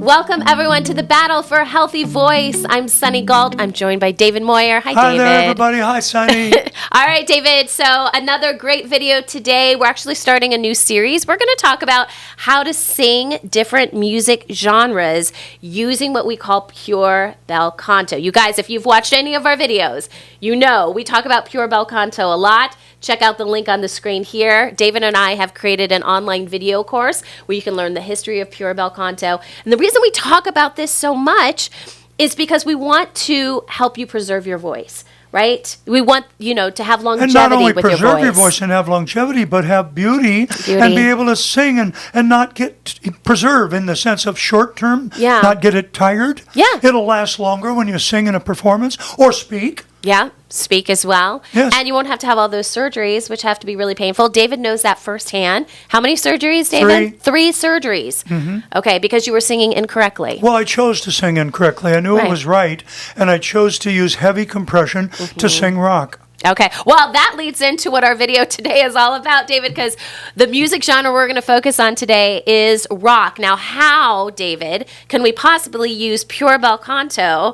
Welcome, everyone, to the Battle for a Healthy Voice. I'm Sunny Galt. I'm joined by David Moyer. Hi, David. Hi there, everybody. Hi, Sunny. All right, David. So another great video today. We're actually starting a new series. We're going to talk about how to sing different music genres using what we call pure Belle Canto. You guys, if you've watched any of our videos, you know we talk about pure Belle Canto a lot. Check out the link on the screen here. David and I have created an online video course where you can learn the history of pure Belle Canto. And the reason we talk about this so much is because we want to help you preserve your voice, right? We want, to have longevity with your voice. And not only preserve your voice and have longevity, but have beauty. And be able to sing and not get preserve in the sense of short term, not get it tired. Yeah. It'll last longer when you sing in a performance or speak. Yeah, speak as well. Yes. And you won't have to have all those surgeries, which have to be really painful. David knows that firsthand. How many surgeries, David? 3 surgeries. Mm-hmm. Okay, because you were singing incorrectly. Well, I chose to sing incorrectly. I knew it was right, and I chose to use heavy compression to sing rock. Okay. Well, that leads into what our video today is all about, David, because the music genre we're going to focus on today is rock. Now, how, David, can we possibly use pure Belle Canto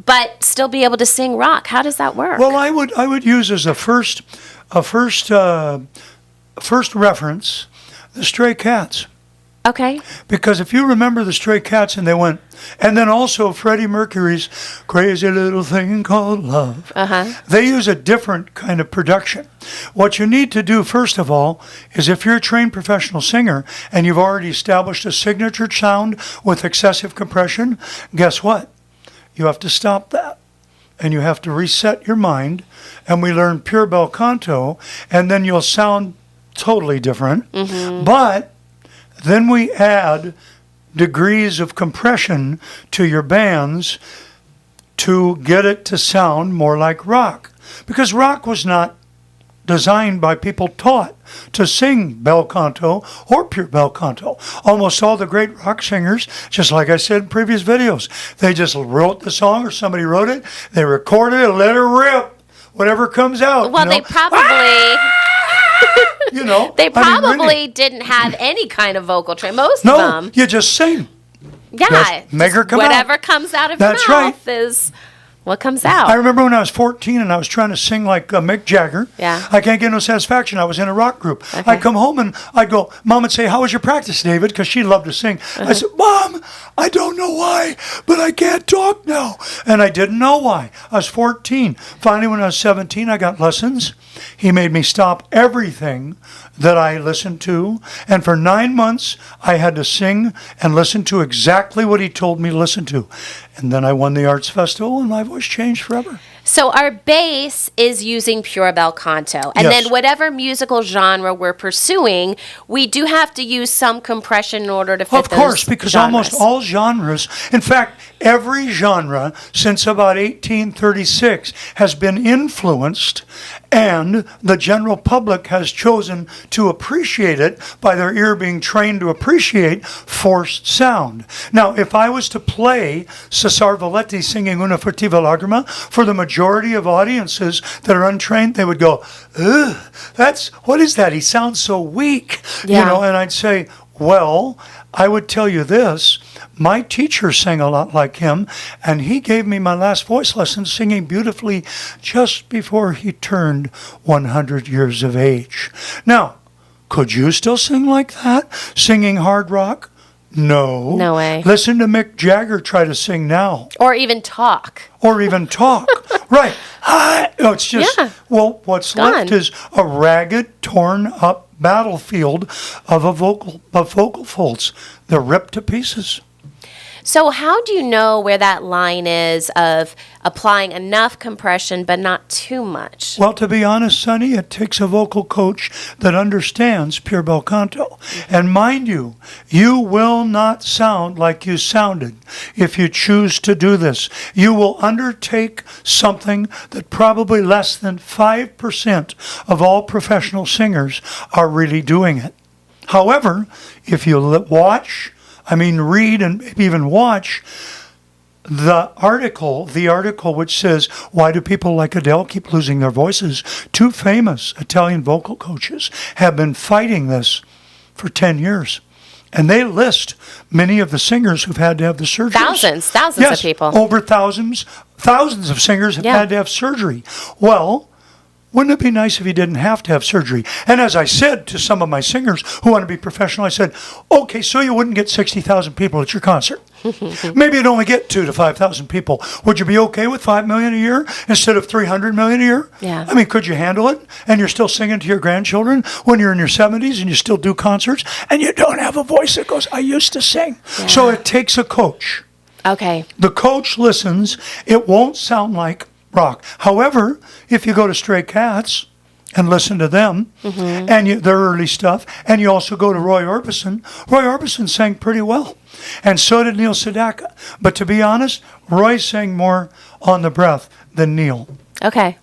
but still be able to sing rock? How does that work? Well, I would use as a first reference the Stray Cats. Okay. Because if you remember the Stray Cats, and they went, and then also Freddie Mercury's Crazy Little Thing Called Love. They use a different kind of production. What you need to do, first of all, is if you're a trained professional singer and you've already established a signature sound with excessive compression, guess what? You have to stop that, and you have to reset your mind, and we learn pure Belle Canto, and then you'll sound totally different. But then we add degrees of compression to your bands to get it to sound more like rock, because rock was not designed by people taught to sing Belle Canto or pure Belle Canto. Almost all the great rock singers, just like I said in previous videos, they just wrote the song, or somebody wrote it, they recorded it, let it rip, whatever comes out. Well, they probably... they probably really didn't have any kind of vocal training. Most no, of them. you just sing. Yeah. Just make her come whatever out. comes out of That's your mouth is what comes out. I remember when I was 14 and I was trying to sing like Mick Jagger. Yeah. I can't get no satisfaction. I was in a rock group. Okay. I'd come home and I'd go, Mom would say, how was your practice, David? Because she loved to sing. I said, Mom, I don't know why, but I can't talk now. And I didn't know why. I was 14. Finally, when I was 17, I got lessons. He made me stop everything that I listened to. And for 9 months, I had to sing and listen to exactly what he told me to listen to. And then I won the Arts Festival, and my voice changed forever. So our base is using pure Belle Canto. And then whatever musical genre we're pursuing, we do have to use some compression in order to fit Of course, because genres. almost all genres, in fact, every genre since about 1836 has been influenced, and the general public has chosen to appreciate it by their ear being trained to appreciate forced sound. Now, if I was to play Cesar Valletti singing Una furtiva lagrima, for the majority of audiences that are untrained, they would go, ugh, what is that? He sounds so weak. Yeah. And I'd say, well, I would tell you this. My teacher sang a lot like him, and he gave me my last voice lesson singing beautifully just before he turned 100 years of age. Now, could you still sing like that, singing hard rock? No. No way. Listen to Mick Jagger try to sing now. Or even talk. Right. It's just, what's left is a ragged, torn up battlefield of vocal folds. They're ripped to pieces. So how do you know where that line is of applying enough compression but not too much? Well, to be honest, Sonny, it takes a vocal coach that understands pure Belle Canto. And mind you, you will not sound like you sounded if you choose to do this. You will undertake something that probably less than 5% of all professional singers are really doing it. However, if you read and maybe even watch the article which says, why do people like Adele keep losing their voices? 2 famous Italian vocal coaches have been fighting this for 10 years. And they list many of the singers who've had to have the surgeries. Thousands yes, of people. Over thousands of singers have had to have surgery. Well, wouldn't it be nice if you didn't have to have surgery? And as I said to some of my singers who want to be professional, I said, okay, so you wouldn't get 60,000 people at your concert. Maybe you'd only get 2,000 to 5,000 people. Would you be okay with $5 million a year instead of $300 million a year? Yeah. I mean, could you handle it? And you're still singing to your grandchildren when you're in your 70s and you still do concerts and you don't have a voice that goes, I used to sing. Yeah. So it takes a coach. Okay. The coach listens. It won't sound like rock. However, if you go to Stray Cats and listen to them and their early stuff, and you also go to Roy Orbison sang pretty well. And so did Neil Sedaka. But to be honest, Roy sang more on the breath than Neil. Okay.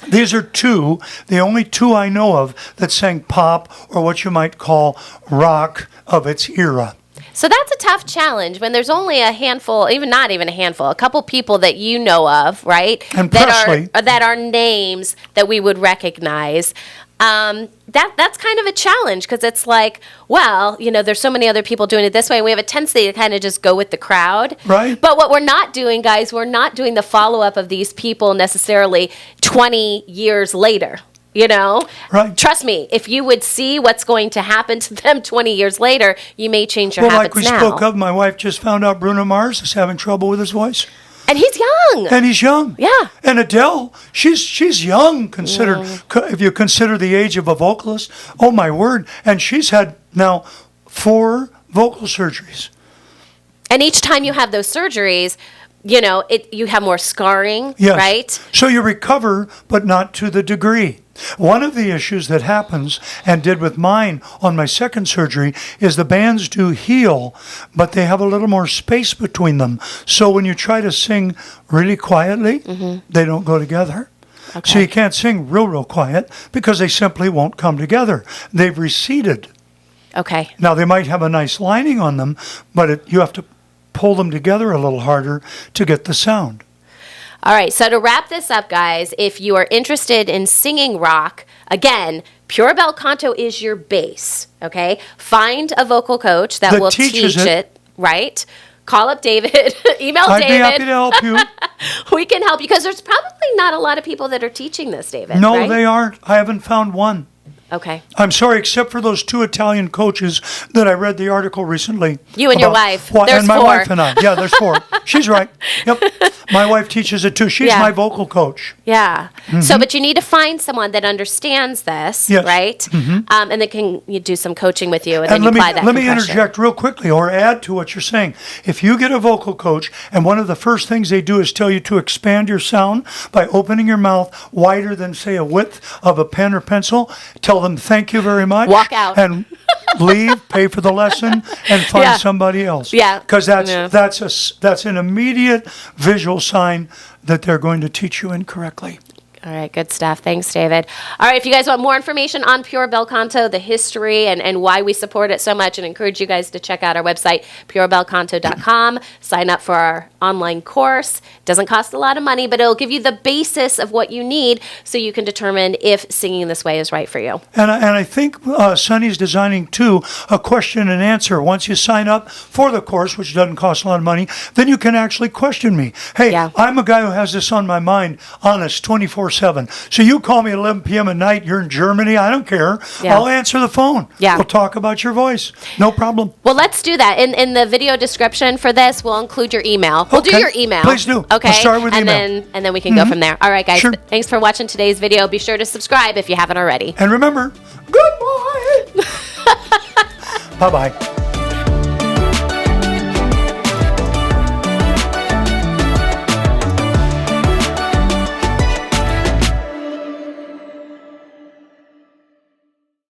These are the only two I know of that sang pop or what you might call rock of its era. So that's a tough challenge when there's only a handful, not even a handful, a couple people that you know of, right? And that are names that we would recognize. That's kind of a challenge because it's like, well, there's so many other people doing it this way, and we have a tendency to kind of just go with the crowd. Right. But what we're not doing, guys, we're not doing the follow-up of these people necessarily 20 years later. Right. Trust me, if you would see what's going to happen to them 20 years later, you may change your habits now. Well, like we spoke of, my wife just found out Bruno Mars is having trouble with his voice. And he's young. And he's young. Yeah. And Adele, she's young considered, if you consider the age of a vocalist. Oh, my word. And she's had now 4 vocal surgeries. And each time you have those surgeries, you have more scarring, yes. right? So you recover, but not to the degree. One of the issues that happens, and did with mine on my second surgery, is the bands do heal, but they have a little more space between them. So when you try to sing really quietly, they don't go together. Okay. So you can't sing real quiet because they simply won't come together. They've receded. Okay. Now they might have a nice lining on them, but you have to pull them together a little harder to get the sound. All right, so to wrap this up, guys, if you are interested in singing rock, again, Pure Belle Canto is your base, okay? Find a vocal coach that will teach it, right? Call up David, email David. I'd be happy to help you. We can help you, because there's probably not a lot of people that are teaching this, David. No, right? They aren't. I haven't found one. Okay. I'm sorry, except for those 2 Italian coaches that I read the article recently. You and your wife. There's and my 4. wife and I. Yeah, there's 4. She's right. Yep. My wife teaches it too. She's my vocal coach. Yeah. So, but you need to find someone that understands this, right? And that can do some coaching with you, and then you apply that Let me interject real quickly or add to what you're saying. If you get a vocal coach, and one of the first things they do is tell you to expand your sound by opening your mouth wider than, say, a width of a pen or pencil, tell them thank you very much. Walk out. And leave, pay for the lesson, and find somebody else. Yeah. Because that's an immediate visual sign that they're going to teach you incorrectly. All right, good stuff. Thanks, David. All right, if you guys want more information on Pure Belle Canto, the history, and why we support it so much, and encourage you guys to check out our website, purebellecanto.com. Sign up for our online course. Doesn't cost a lot of money, but it'll give you the basis of what you need so you can determine if singing this way is right for you. And I think Sonny's designing, too, a question and answer. Once you sign up for the course, which doesn't cost a lot of money, then you can actually question me. Hey, I'm a guy who has this on my mind, honest, 24/7. So you call me at 11 p.m. at night, you're in Germany, I don't care. I'll answer the phone. We'll talk about your voice. No problem. Well, let's do that. In the video description for this, we'll include your email. We'll do your email. Please do. Okay. I'll start with email. And then we can go from there. All right, guys. Sure. Thanks for watching today's video. Be sure to subscribe if you haven't already. And remember, goodbye. Bye-bye.